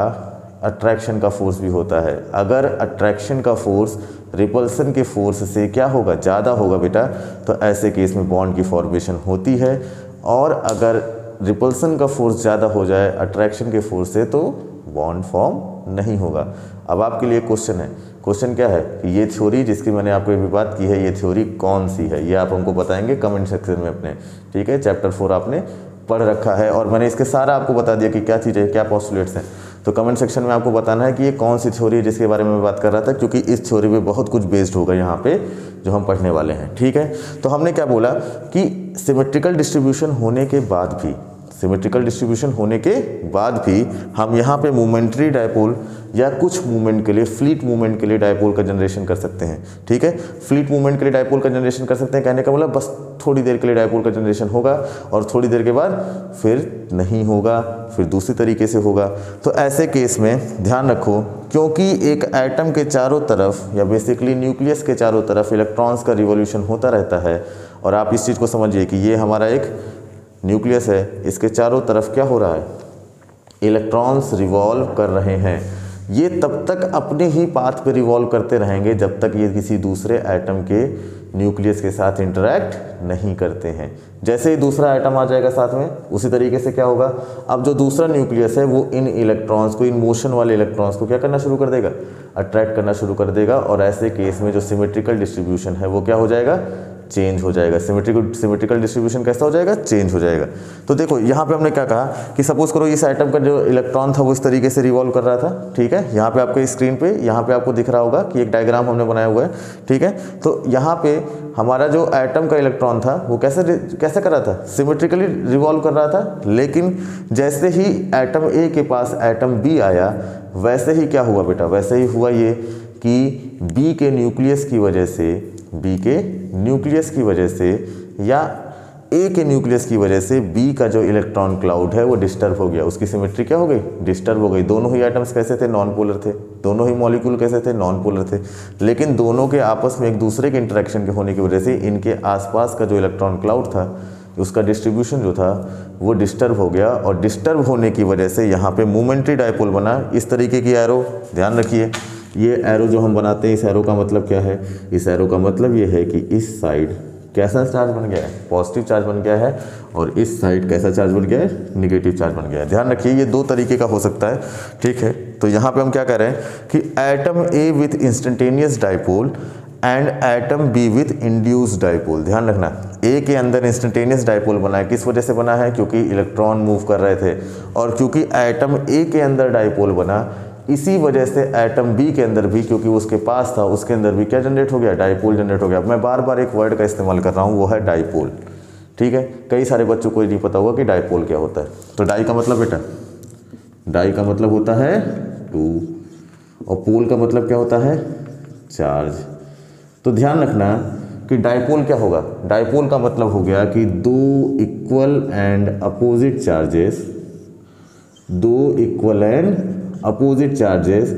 अट्रैक्शन का फोर्स भी होता है। अगर अट्रैक्शन का फोर्स रिपल्सन के फोर्स से क्या होगा? ज़्यादा होगा बेटा, तो ऐसे केस में बॉन्ड की फॉर्मेशन होती है। और अगर रिपल्सन का फोर्स ज़्यादा हो जाए अट्रैक्शन के फोर्स से तो बॉन्ड फॉर्म नहीं होगा। अब आपके लिए क्वेश्चन है, क्वेश्चन क्या है कि ये थ्योरी जिसकी मैंने आपको अभी बात की है, ये थ्योरी कौन सी है? ये आप हमको बताएंगे कमेंट सेक्शन में अपने, ठीक है। चैप्टर 4 आपने पढ़ रखा है और मैंने इसके सारा आपको बता दिया कि क्या चीज़ें, क्या पोस्टुलेट्स हैं। तो कमेंट सेक्शन में आपको बताना है कि ये कौन सी थ्योरी है जिसके बारे में मैं बात कर रहा था, क्योंकि इस थ्योरी पे बहुत कुछ बेस्ड होगा यहाँ पे जो हम पढ़ने वाले हैं, ठीक है। तो हमने क्या बोला कि सिमेट्रिकल डिस्ट्रीब्यूशन होने के बाद भी, सिमेट्रिकल डिस्ट्रीब्यूशन होने के बाद भी हम यहाँ पे मोमेंट्री डायपोल या कुछ मूवमेंट के लिए, फ्लीट मूवमेंट के लिए डायपोल का जनरेशन कर सकते हैं, ठीक है। फ्लीट मूवमेंट के लिए डायपोल का जनरेशन कर सकते हैं, कहने का मतलब बस थोड़ी देर के लिए डायपोल का जनरेशन होगा और थोड़ी देर के बाद फिर नहीं होगा, फिर दूसरी तरीके से होगा। तो ऐसे केस में ध्यान रखो, क्योंकि एक एटम के चारों तरफ या बेसिकली न्यूक्लियस के चारों तरफ इलेक्ट्रॉन्स का रिवॉल्यूशन होता रहता है। और आप इस चीज़ को समझिए कि ये हमारा एक न्यूक्लियस है, इसके चारों तरफ क्या हो रहा है? इलेक्ट्रॉन्स रिवॉल्व कर रहे हैं। ये तब तक अपने ही पाथ पे रिवॉल्व करते रहेंगे जब तक ये किसी दूसरे एटम के न्यूक्लियस के साथ इंटरैक्ट नहीं करते हैं। जैसे ही दूसरा एटम आ जाएगा साथ में, उसी तरीके से क्या होगा? अब जो दूसरा न्यूक्लियस है वो इन इलेक्ट्रॉन्स को, इन मोशन वाले इलेक्ट्रॉन्स को क्या करना शुरू कर देगा? अट्रैक्ट करना शुरू कर देगा। और ऐसे केस में जो सिमेट्रिकल डिस्ट्रीब्यूशन है वो क्या हो जाएगा? चेंज हो जाएगा। सिमेट्रिकल डिस्ट्रीब्यूशन कैसा हो जाएगा? चेंज हो जाएगा। तो देखो यहाँ पे हमने क्या कहा कि सपोज करो इस एटम का जो इलेक्ट्रॉन था वो इस तरीके से रिवॉल्व कर रहा था, ठीक है। यहाँ पे आपको स्क्रीन पे यहाँ पे आपको दिख रहा होगा कि एक डायग्राम हमने बनाया हुआ है, ठीक है। तो यहाँ पे हमारा जो एटम का इलेक्ट्रॉन था वो कैसे कर रहा था? सिमेट्रिकली रिवॉल्व कर रहा था। लेकिन जैसे ही एटम ए के पास एटम बी आया, वैसे ही क्या हुआ बेटा? वैसे ही हुआ ये कि बी के न्यूक्लियस की वजह से या ए के न्यूक्लियस की वजह से बी का जो इलेक्ट्रॉन क्लाउड है वो डिस्टर्ब हो गया। उसकी सिमेट्री क्या हो गई? डिस्टर्ब हो गई। दोनों ही एटम्स कैसे थे? नॉन पोलर थे। दोनों ही मॉलिक्यूल कैसे थे? नॉन पोलर थे। लेकिन दोनों के आपस में एक दूसरे के इंटरेक्शन के होने की वजह से इनके आसपास का जो इलेक्ट्रॉन क्लाउड था उसका डिस्ट्रीब्यूशन जो था वो डिस्टर्ब हो गया। और डिस्टर्ब होने की वजह से यहाँ पे मोमेंट्री डायपोल बना। इस तरीके की एरो, ध्यान रखिए, ये एरो जो हम बनाते हैं, इस एरो का मतलब क्या है? इस एरो का मतलब ये है कि इस साइड कैसा चार्ज बन गया है? पॉजिटिव चार्ज बन गया है। और इस साइड कैसा चार्ज बन गया है? निगेटिव चार्ज बन गया है। ध्यान रखिए, ये दो तरीके का हो सकता है, ठीक है। तो यहाँ पे हम क्या कह रहे हैं कि atom A with instantaneous dipole and atom B with induced dipole. ध्यान रखना, ए के अंदर इंस्टेंटेनियस डाइपोल बना है, किस वजह से बना है? क्योंकि इलेक्ट्रॉन मूव कर रहे थे, और क्योंकि एटम ए के अंदर डाइपोल बना, इसी वजह से एटम बी के अंदर भी, क्योंकि उसके पास था, उसके अंदर भी क्या जनरेट हो गया? डाइपोल जनरेट हो गया। मैं बार बार एक वर्ड का इस्तेमाल कर रहा हूँ, वो है डाइपोल। ठीक है, कई सारे बच्चों को नहीं पता होगा कि डाइपोल क्या होता है। तो डाई का मतलब बेटा, डाई का मतलब होता है 2, और पोल का मतलब क्या होता है? चार्ज। तो ध्यान रखना कि डाइपोल क्या होगा? डाइपोल का मतलब हो गया कि 2 equal and opposite charges, 2 equal and opposite charges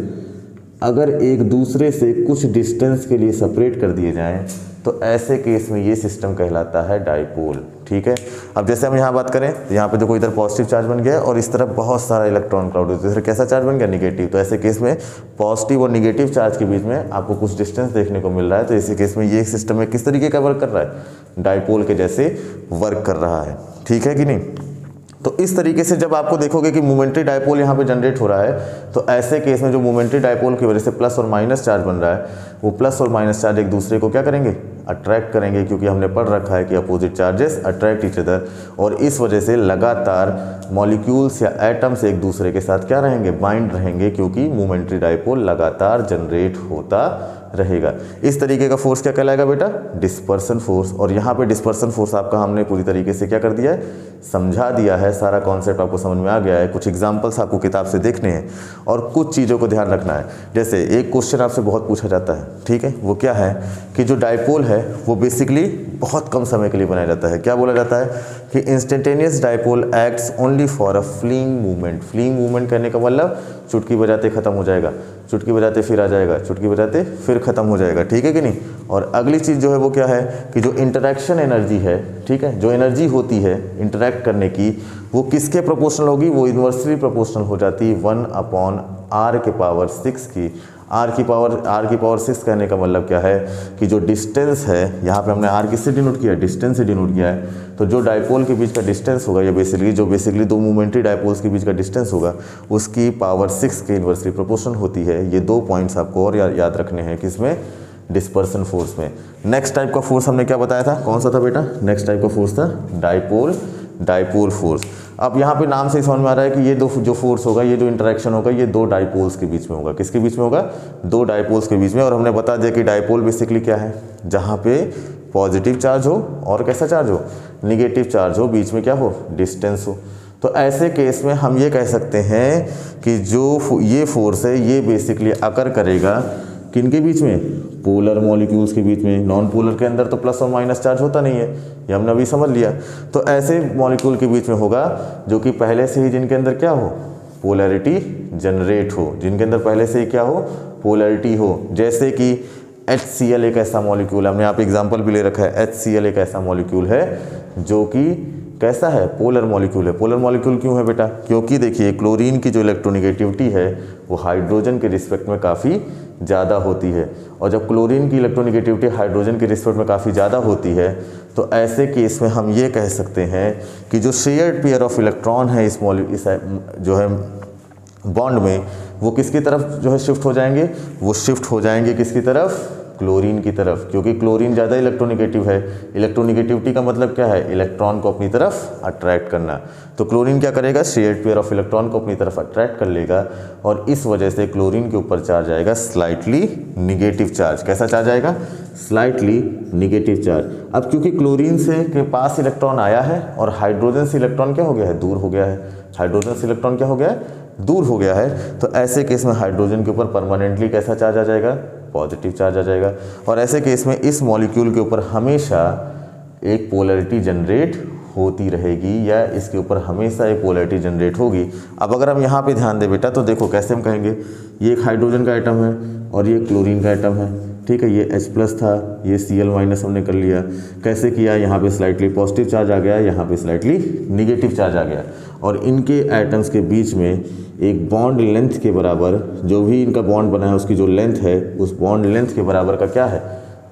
अगर एक दूसरे से कुछ डिस्टेंस के लिए सेपरेट कर दिए जाएं, तो ऐसे केस में ये सिस्टम कहलाता है डाइपोल। ठीक है, अब जैसे हम यहाँ बात करें तो यहाँ पे देखो इधर पॉजिटिव चार्ज बन गया है और इस तरफ बहुत सारा इलेक्ट्रॉन क्लाउड है, तो इधर कैसा चार्ज बन गया? निगेटिव। तो ऐसे केस में पॉजिटिव और निगेटिव चार्ज के बीच में आपको कुछ डिस्टेंस देखने को मिल रहा है, तो इसी केस में ये सिस्टम में किस तरीके का वर्क कर रहा है? डाइपोल के जैसे वर्क कर रहा है। ठीक है कि नहीं? तो इस तरीके से जब आपको देखोगे कि मोमेंटरी डाइपोल यहाँ पे जनरेट हो रहा है, तो ऐसे केस में जो मोमेंटरी डाइपोल की वजह से प्लस और माइनस चार्ज बन रहा है, वो प्लस और माइनस चार्ज एक दूसरे को क्या करेंगे? अट्रैक्ट करेंगे, क्योंकि हमने पढ़ रखा है कि opposite charges attract each other, और इस वजह से लगातार मॉलिक्यूल्स या एटम्स एक दूसरे के साथ क्या रहेंगे? बाइंड रहेंगे, क्योंकि मोमेंटरी डाइपोल लगातार जनरेट होता रहेगा। इस तरीके का फोर्स क्या कहलाएगा बेटा? Dispersion force. और यहाँ पे डिस्पर्सन फोर्स आपका हमने पूरी तरीके से क्या कर दिया है? समझा दिया है। सारा कॉन्सेप्ट आपको समझ में आ गया है। कुछ एग्जांपल्स आपको किताब से देखने हैं और कुछ चीज़ों को ध्यान रखना है। जैसे एक क्वेश्चन आपसे बहुत पूछा जाता है, ठीक है, वो क्या है कि जो डाइपोल है वो बेसिकली बहुत कम समय के लिए बनाया जाता है। क्या बोला जाता है कि instantaneous dipole acts only for a fling movement. Fling movement करने का मतलब चुटकी बजाते खत्म हो जाएगा, चुटकी बजाते फिर आ जाएगा, चुटकी बजाते फिर खत्म हो जाएगा। ठीक है कि नहीं? और अगली चीज़ जो है वो क्या है कि जो इंटरैक्शन एनर्जी है, ठीक है, जो एनर्जी होती है इंटरैक्ट करने की, वो किसके प्रोपोर्शनल होगी? वो इन्वर्सली प्रोपोर्शनल हो जाती है 1/r⁶ की। r की पावर 6 कहने का मतलब क्या है कि जो डिस्टेंस है, यहाँ पे हमने r किससे डिनोट किया? डिस्टेंस से डिनोट किया है। तो जो डाइपोल के बीच का डिस्टेंस होगा, या बेसिकली दो मोमेंटरी डाइपोल्स के बीच का डिस्टेंस होगा, उसकी पावर 6 के इन्वर्सली प्रोपोर्शनल होती है। ये 2 पॉइंट्स आपको और याद रखने हैं, किसमें? डिस्पर्सन फोर्स में। नेक्स्ट टाइप का फोर्स हमने क्या बताया था? कौन सा था बेटा? नेक्स्ट टाइप का फोर्स था डाइपोल फोर्स। अब यहाँ पे नाम से ही समझ में आ रहा है कि ये जो फोर्स होगा, ये जो इंटरेक्शन होगा, ये 2 डाइपोल्स के बीच में होगा। किसके बीच में होगा? 2 डाइपोल्स के बीच में। और हमने बता दिया कि डाइपोल बेसिकली क्या है? जहाँ पे पॉजिटिव चार्ज हो और कैसा चार्ज हो? निगेटिव चार्ज हो, बीच में क्या हो? डिस्टेंस हो। तो ऐसे केस में हम ये कह सकते हैं कि जो ये फोर्स है, ये बेसिकली अकर करेगा किनके बीच में? पोलर मॉलिक्यूल्स के बीच में। नॉन पोलर के अंदर तो प्लस और माइनस चार्ज होता नहीं है, ये हमने अभी समझ लिया। तो ऐसे मॉलिक्यूल के बीच में होगा जो कि पहले से ही जिनके अंदर क्या हो? पोलैरिटी जनरेट हो, जिनके अंदर पहले से ही क्या हो? पोलैरिटी हो। जैसे कि HCl एक ऐसा मॉलिक्यूल है, हमने यहाँ पे एग्जाम्पल भी ले रखा है। HCl एक ऐसा मॉलिक्यूल है जो कि कैसा है? पोलर मॉलिक्यूल है। पोलर मॉलिक्यूल क्यों है बेटा? क्योंकि देखिए क्लोरीन की जो इलेक्ट्रोनिगेटिविटी है वो हाइड्रोजन के रिस्पेक्ट में काफ़ी ज़्यादा होती है, और जब क्लोरीन की इलेक्ट्रोनिगेटिविटी हाइड्रोजन के रिस्पेक्ट में काफ़ी ज़्यादा होती है, तो ऐसे केस में हम ये कह सकते हैं कि जो शेयर्ड पेयर ऑफ इलेक्ट्रॉन है इस जो है बॉन्ड में, वो किसकी तरफ जो है शिफ्ट हो जाएंगे? वो शिफ्ट हो जाएंगे किसकी तरफ? क्लोरीन की तरफ, क्योंकि क्लोरीन ज़्यादा इलेक्ट्रोनिगेटिव है। इलेक्ट्रोनिगेटिविटी का मतलब क्या है? इलेक्ट्रॉन को अपनी तरफ अट्रैक्ट करना। तो क्लोरीन क्या करेगा? शेयर्ड पेयर ऑफ इलेक्ट्रॉन को अपनी तरफ अट्रैक्ट कर लेगा, और इस वजह से क्लोरीन के ऊपर चार्ज आएगा स्लाइटली निगेटिव चार्ज। कैसा चार्ज आएगा? Slightly negative charge. अब क्योंकि क्लोरीन से के पास इलेक्ट्रॉन आया है और हाइड्रोजन से इलेक्ट्रॉन क्या हो गया है? दूर हो गया है। हाइड्रोजन से इलेक्ट्रॉन क्या हो गया है? दूर हो गया है। तो ऐसे केस में हाइड्रोजन के ऊपर परमानेंटली कैसा चार्ज आ जाएगा? पॉजिटिव चार्ज आ जाएगा। और ऐसे केस में इस मॉलिक्यूल के ऊपर हमेशा एक पोलैरिटी जनरेट होती रहेगी, या इसके ऊपर हमेशा एक पोलैरिटी जनरेट होगी। अब अगर हम यहाँ पे ध्यान दें बेटा, तो देखो कैसे हम कहेंगे, ये एक हाइड्रोजन का आइटम है और ये क्लोरीन का आइटम है, ठीक है। ये H+ था, ये Cl- हमने कर लिया। कैसे किया? यहाँ पे स्लाइटली पॉजिटिव चार्ज आ गया, यहाँ पे स्लाइटली निगेटिव चार्ज आ गया, और इनके एटम्स के बीच में एक बॉन्ड लेंथ के बराबर, जो भी इनका बॉन्ड बना है उसकी जो लेंथ है, उस बॉन्ड लेंथ के बराबर का क्या है?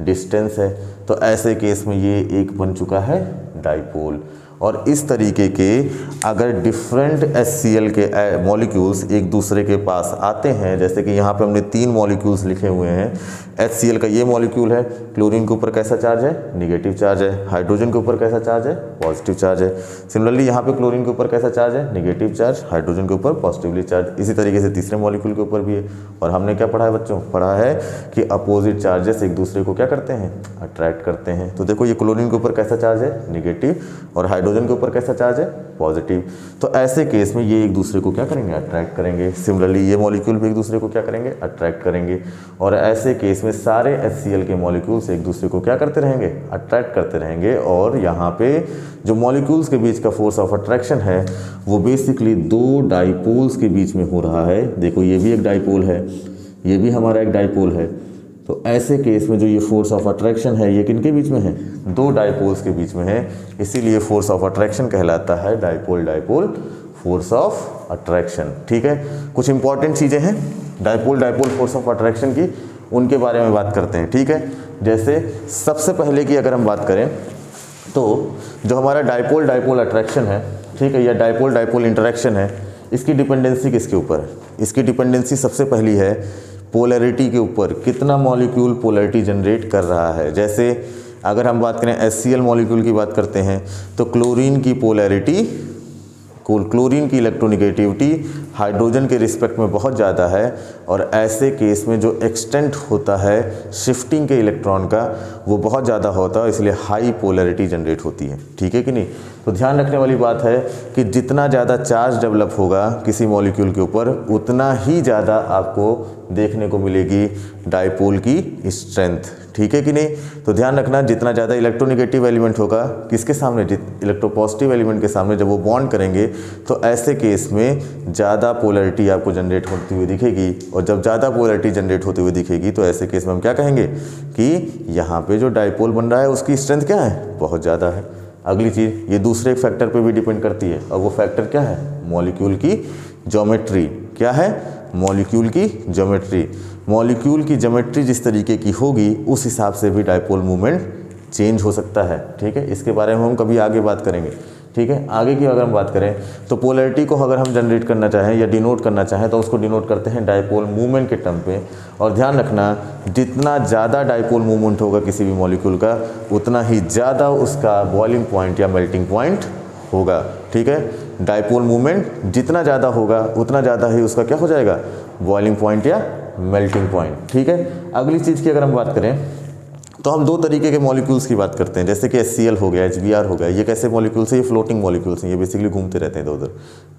डिस्टेंस है। तो ऐसे केस में ये एक बन चुका है डाइपोल। और इस तरीके के अगर डिफरेंट HCl के मॉलिक्यूल्स एक दूसरे के पास आते हैं, जैसे कि यहाँ पे हमने 3 मॉलिक्यूल्स लिखे हुए हैं। HCl का ये मॉलिक्यूल है, क्लोरीन के ऊपर कैसा चार्ज है, निगेटिव चार्ज है। हाइड्रोजन के ऊपर कैसा चार्ज है, पॉजिटिव चार्ज है। सिमिलरली यहाँ पे क्लोरीन के ऊपर कैसा चार्ज है, निगेटिव चार्ज। हाइड्रोजन के ऊपर पॉजिटिवली चार्ज। इसी तरीके से तीसरे मॉलिक्यूल के ऊपर भी है। और हमने क्या पढ़ा है बच्चों, पढ़ा है कि अपोजिट चार्जेस एक दूसरे को क्या करते हैं, अट्रैक्ट करते हैं। तो देखो ये क्लोरीन के ऊपर कैसा चार्ज है, निगेटिव, और हाइड्रोजन के ऊपर कैसा चार्ज है, पॉजिटिव। तो ऐसे केस में ये एक दूसरे को क्या करेंगे, अट्रैक्ट करेंगे। सिमिलरली ये मॉलिक्यूल भी एक दूसरे को क्या करेंगे, अट्रैक्ट करेंगे। और ऐसे केस में सारे HCl के मॉलिक्यूल्स एक दूसरे को क्या करते रहेंगे, अट्रैक्ट करते रहेंगे। और यहाँ पे जो मॉलिक्यूल्स के बीच का फोर्स ऑफ अट्रैक्शन है वो बेसिकली 2 डाइपोल्स के बीच में हो रहा है। देखो ये भी एक डाइपोल है, ये भी हमारा एक डाइपोल है। तो ऐसे केस में जो ये फोर्स ऑफ अट्रैक्शन है ये किनके बीच में है, 2 डाइपोल्स के बीच में है। इसीलिए फोर्स ऑफ अट्रैक्शन कहलाता है dipole dipole force of attraction. ठीक है, कुछ इंपॉर्टेंट चीज़ें हैं dipole dipole force of attraction की, उनके बारे में बात करते हैं। ठीक है, जैसे सबसे पहले की अगर हम बात करें तो जो हमारा डाइपोल डाइपोल अट्रैक्शन है, ठीक है, या डाइपोल डाइपोल इंटरेक्शन है, इसकी डिपेंडेंसी किसके ऊपर है, इसकी डिपेंडेंसी सबसे पहली है पोलैरिटी के ऊपर। कितना मॉलिक्यूल पोलैरिटी जनरेट कर रहा है। जैसे अगर हम बात करें HCl मॉलिक्यूल की बात करते हैं तो क्लोरीन की पोलैरिटी, क्लोरीन की इलेक्ट्रोनिगेटिविटी हाइड्रोजन के रिस्पेक्ट में बहुत ज़्यादा है। और ऐसे केस में जो एक्सटेंट होता है शिफ्टिंग के इलेक्ट्रॉन का वो बहुत ज़्यादा होता है, इसलिए हाई पोलैरिटी जनरेट होती है। ठीक है कि नहीं। तो ध्यान रखने वाली बात है कि जितना ज़्यादा चार्ज डेवलप होगा किसी मॉलिक्यूल के ऊपर उतना ही ज़्यादा आपको देखने को मिलेगी डाइपोल की स्ट्रेंथ। ठीक है कि नहीं। तो ध्यान रखना, जितना ज़्यादा इलेक्ट्रोनिगेटिव एलिमेंट होगा किसके सामने, इलेक्ट्रोपॉजिटिव एलिमेंट के सामने, जब वो बॉन्ड करेंगे तो ऐसे केस में ज़्यादा पोलैरिटी आपको जनरेट होती हुई दिखेगी। और जब ज़्यादा पोलैरिटी जनरेट होती हुई दिखेगी तो ऐसे केस में हम क्या कहेंगे कि यहाँ पे जो डाइपोल बन रहा है उसकी स्ट्रेंथ क्या है, बहुत ज़्यादा है। अगली चीज़, ये दूसरे एक फैक्टर पे भी डिपेंड करती है, और वो फैक्टर क्या है, मॉलिक्यूल की ज्योमेट्री। क्या है, मॉलिक्यूल की ज्योमेट्री। मॉलिक्यूल की ज्योमेट्री जिस तरीके की होगी उस हिसाब से भी डाइपोल मूवमेंट चेंज हो सकता है। ठीक है, इसके बारे में हम कभी आगे बात करेंगे। ठीक है, आगे की अगर हम बात करें तो पोलैरिटी को अगर हम जनरेट करना चाहें या डिनोट करना चाहें तो उसको डिनोट करते हैं डाइपोल मूवमेंट के टर्म पे। और ध्यान रखना, जितना ज़्यादा डाइपोल मूवमेंट होगा किसी भी मॉलिक्यूल का उतना ही ज़्यादा उसका बॉइलिंग पॉइंट या मेल्टिंग पॉइंट होगा। ठीक है, डाइपोल मूवमेंट जितना ज़्यादा होगा उतना ज़्यादा ही उसका क्या हो जाएगा, बॉइलिंग पॉइंट या मेल्टिंग पॉइंट। ठीक है, अगली चीज़ की अगर हम बात करें तो हम 2 तरीके के मॉलिक्यूल्स की बात करते हैं, जैसे कि HCl हो गया, HBr हो गया। ये कैसे मॉलिक्यूल्स हैं, ये फ्लोटिंग मॉलिक्यूल्स हैं, ये बेसिकली घूमते रहते हैं इधर उधर,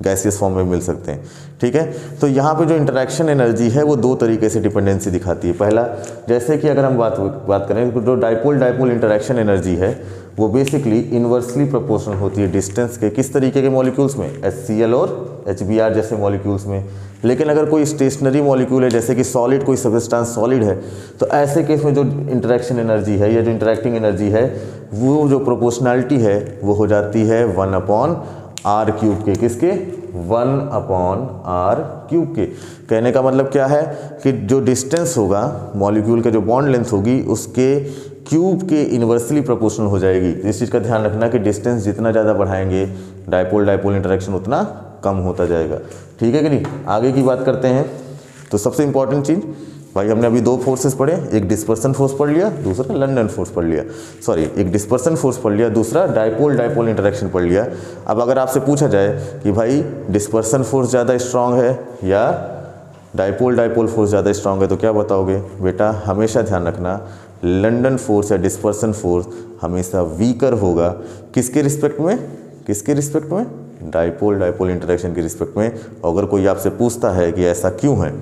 गैसियस फॉर्म में मिल सकते हैं। ठीक है, तो यहाँ पे जो इंटरेक्शन एनर्जी है वो 2 तरीके से डिपेंडेंसी दिखाती है। पहला, जैसे कि अगर हम बात करें तो जो डाइपोल डाइपोल इंटरेक्शन एनर्जी है वो बेसिकली इन्वर्सली प्रोपोर्शनल होती है डिस्टेंस के। किस तरीके के मॉलिक्यूल्स में, HCl और HBr जैसे मॉलिक्यूल्स में। लेकिन अगर कोई स्टेशनरी मॉलिक्यूल है, जैसे कि सॉलिड, कोई सब्सटेंस सॉलिड है, तो ऐसे केस में जो इंटरेक्शन एनर्जी है या जो इंटरेक्टिंग एनर्जी है वो जो प्रोपोर्शनैलिटी है वो हो जाती है 1/r³ के। किसके, 1/r³ के। कहने का मतलब क्या है कि जो डिस्टेंस होगा मॉलिक्यूल के, जो बॉन्ड लेंथ होगी उसके क्यूब के इन्वर्सली प्रोपोर्शनल हो जाएगी। इस चीज़ का ध्यान रखना कि डिस्टेंस जितना ज़्यादा बढ़ाएंगे डाइपोल डाइपोल इंटरेक्शन उतना कम होता जाएगा। ठीक है कि नहीं। आगे की बात करते हैं तो सबसे इंपॉर्टेंट चीज़ भाई, हमने अभी 2 फोर्सेस पढ़े, एक डिस्पर्सन फोर्स पढ़ लिया, दूसरा लंडन फोर्स पढ़ लिया, एक डिस्पर्सन फोर्स पढ़ लिया, दूसरा डाइपोल डाइपोल इंटरेक्शन पढ़ लिया। अब अगर आपसे पूछा जाए कि भाई डिस्पर्सन फोर्स ज़्यादा स्ट्रांग है या डाइपोल डाइपोल फोर्स ज़्यादा स्ट्रांग है, तो क्या बताओगे बेटा, हमेशा ध्यान रखना लंडन फोर्स या डिस्पर्सन फोर्स हमेशा वीकर होगा। किसके रिस्पेक्ट में, किसके रिस्पेक्ट में, डाइपोल डाइपोल इंटरेक्शन के रिस्पेक्ट में। अगर कोई आपसे पूछता है कि ऐसा क्यों है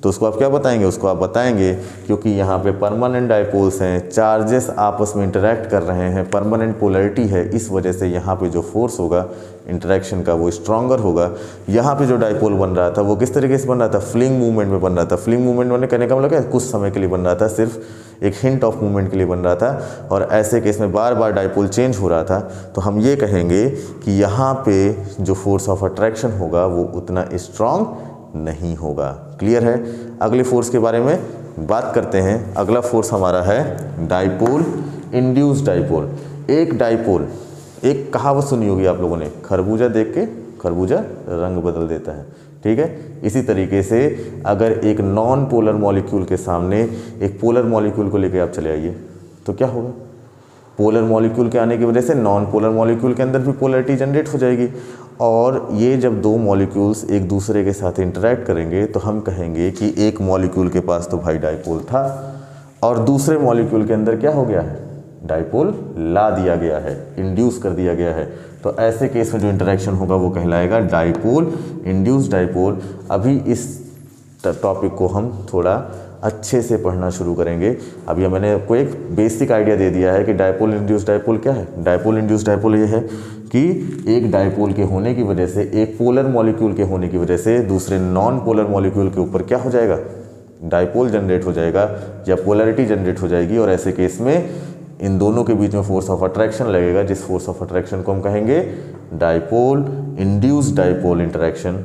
तो उसको आप क्या बताएंगे, उसको आप बताएंगे क्योंकि यहाँ पे परमानेंट डाइपोल्स हैं, चार्जेस आपस में इंटरेक्ट कर रहे हैं, परमानेंट पोलैरिटी है, इस वजह से यहाँ पे जो फोर्स होगा इंटरेक्शन का वो स्ट्रॉन्गर होगा। यहाँ पे जो डाइपोल बन रहा था वो किस तरीके से बन रहा था, फ्लिंग मूवमेंट में बन रहा था। फ्लिंग मूवमेंट में कहने का मतलब क्या, कुछ समय के लिए बन रहा था, सिर्फ एक हिंट ऑफ मूवमेंट के लिए बन रहा था। और ऐसे केस में बार बार डाइपोल चेंज हो रहा था, तो हम ये कहेंगे कि यहाँ पे जो फोर्स ऑफ अट्रैक्शन होगा वो उतना स्ट्रॉन्ग नहीं होगा। क्लियर है। अगले फोर्स के बारे में बात करते हैं। अगला फोर्स हमारा है डाइपोल इंड्यूस्ड डाइपोल। एक डाइपोल एक कहावत सुनी होगी आप लोगों ने, खरबूजा देख के खरबूजा रंग बदल देता है, ठीक है। इसी तरीके से अगर एक नॉन पोलर मॉलिक्यूल के सामने एक पोलर मॉलिक्यूल को लेके आप चले आइए तो क्या होगा, पोलर मॉलिक्यूल के आने की वजह से नॉन पोलर मॉलिक्यूल के अंदर भी पोलरिटी जनरेट हो जाएगी, और ये जब दो मॉलिक्यूल्स एक दूसरे के साथ इंटरेक्ट करेंगे तो हम कहेंगे कि एक मॉलिक्यूल के पास तो भाई डाइपोल था और दूसरे मॉलिक्यूल के अंदर क्या हो गया है, डाइपोल ला दिया गया है, इंड्यूस कर दिया गया है। तो ऐसे केस में जो इंटरेक्शन होगा वो कहलाएगा डाइपोल इंड्यूस डाइपोल। अभी इस टॉपिक को हम थोड़ा अच्छे से पढ़ना शुरू करेंगे। अभी मैंने आपको एक बेसिक आइडिया दे दिया है कि डाइपोल इंड्यूस डाइपोल क्या है। डाइपोल इंड्यूस डाइपोल ये है कि एक डाइपोल के होने की वजह से, एक पोलर मॉलिक्यूल के होने की वजह से दूसरे नॉन पोलर मॉलिक्यूल के ऊपर क्या हो जाएगा, डाइपोल जनरेट हो जाएगा या पोलरिटी जनरेट हो जाएगी, और ऐसे केस में इन दोनों के बीच में फोर्स ऑफ अट्रैक्शन लगेगा, जिस फोर्स ऑफ अट्रैक्शन को हम कहेंगे डाइपोल इंड्यूस डाइपोल इंटरेक्शन।